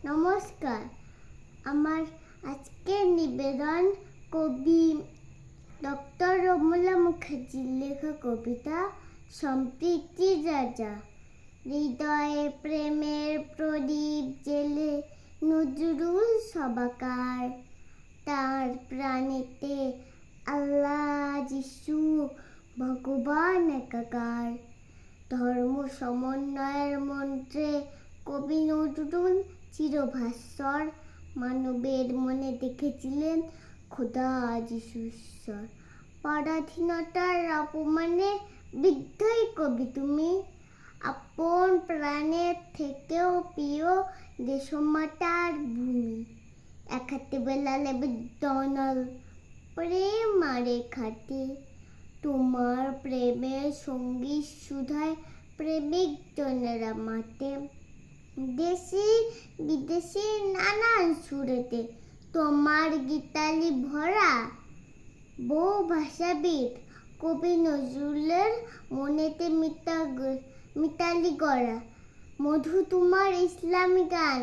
নমস্কার। আমার আজকের নিবেদন কবি ডক্টর রমলা মুখার্জির লেখা কবিতা সম্প্রীতির রাজা। হৃদয়ে প্রেমের প্রদীপ জেলে নজরুল সবাকার, তার প্রাণেতে আল্লাহ যিশু ভগবান একাকার। ধর্ম সমন্বয়ের মন্ত্রে কবি নজরুল চিরভাস্বর, মানবের মনে দেখেছিলেন খোদা যিশু ঈশ্বর। পরাধীনতার অপমানে বিদ্ধই কবি তুমি, আপন প্রাণের থেকেও প্রিয় দেশমাতার ভূমি। এক হাতে বেলালে বিদ্যনল প্রেম মারে খাটে, তোমার প্রেমের সঙ্গীত সুধায় প্রেমিক জনেরা মাতে। দেশি বিদেশি নানান সুরেতে তোমার গীতালি ভরা। বহু ভাষাবিদ কবি নজরুলের মনেতে মিতালি গড়া। মধু তোমার ইসলামী গান,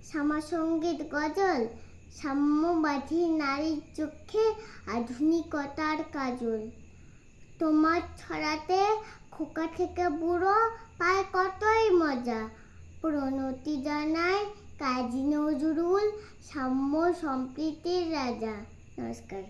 শ্যামাসঙ্গীত গজল, সাম্যবাদী নারীর চোখে আধুনিকতার কাজল। তোমার ছড়াতে খোকা থেকে বুড়ো পায় কতই মজা। প্রণতি জানায় কাজী নজরুল, সাম্য সম্প্রীতির রাজা। নমস্কার।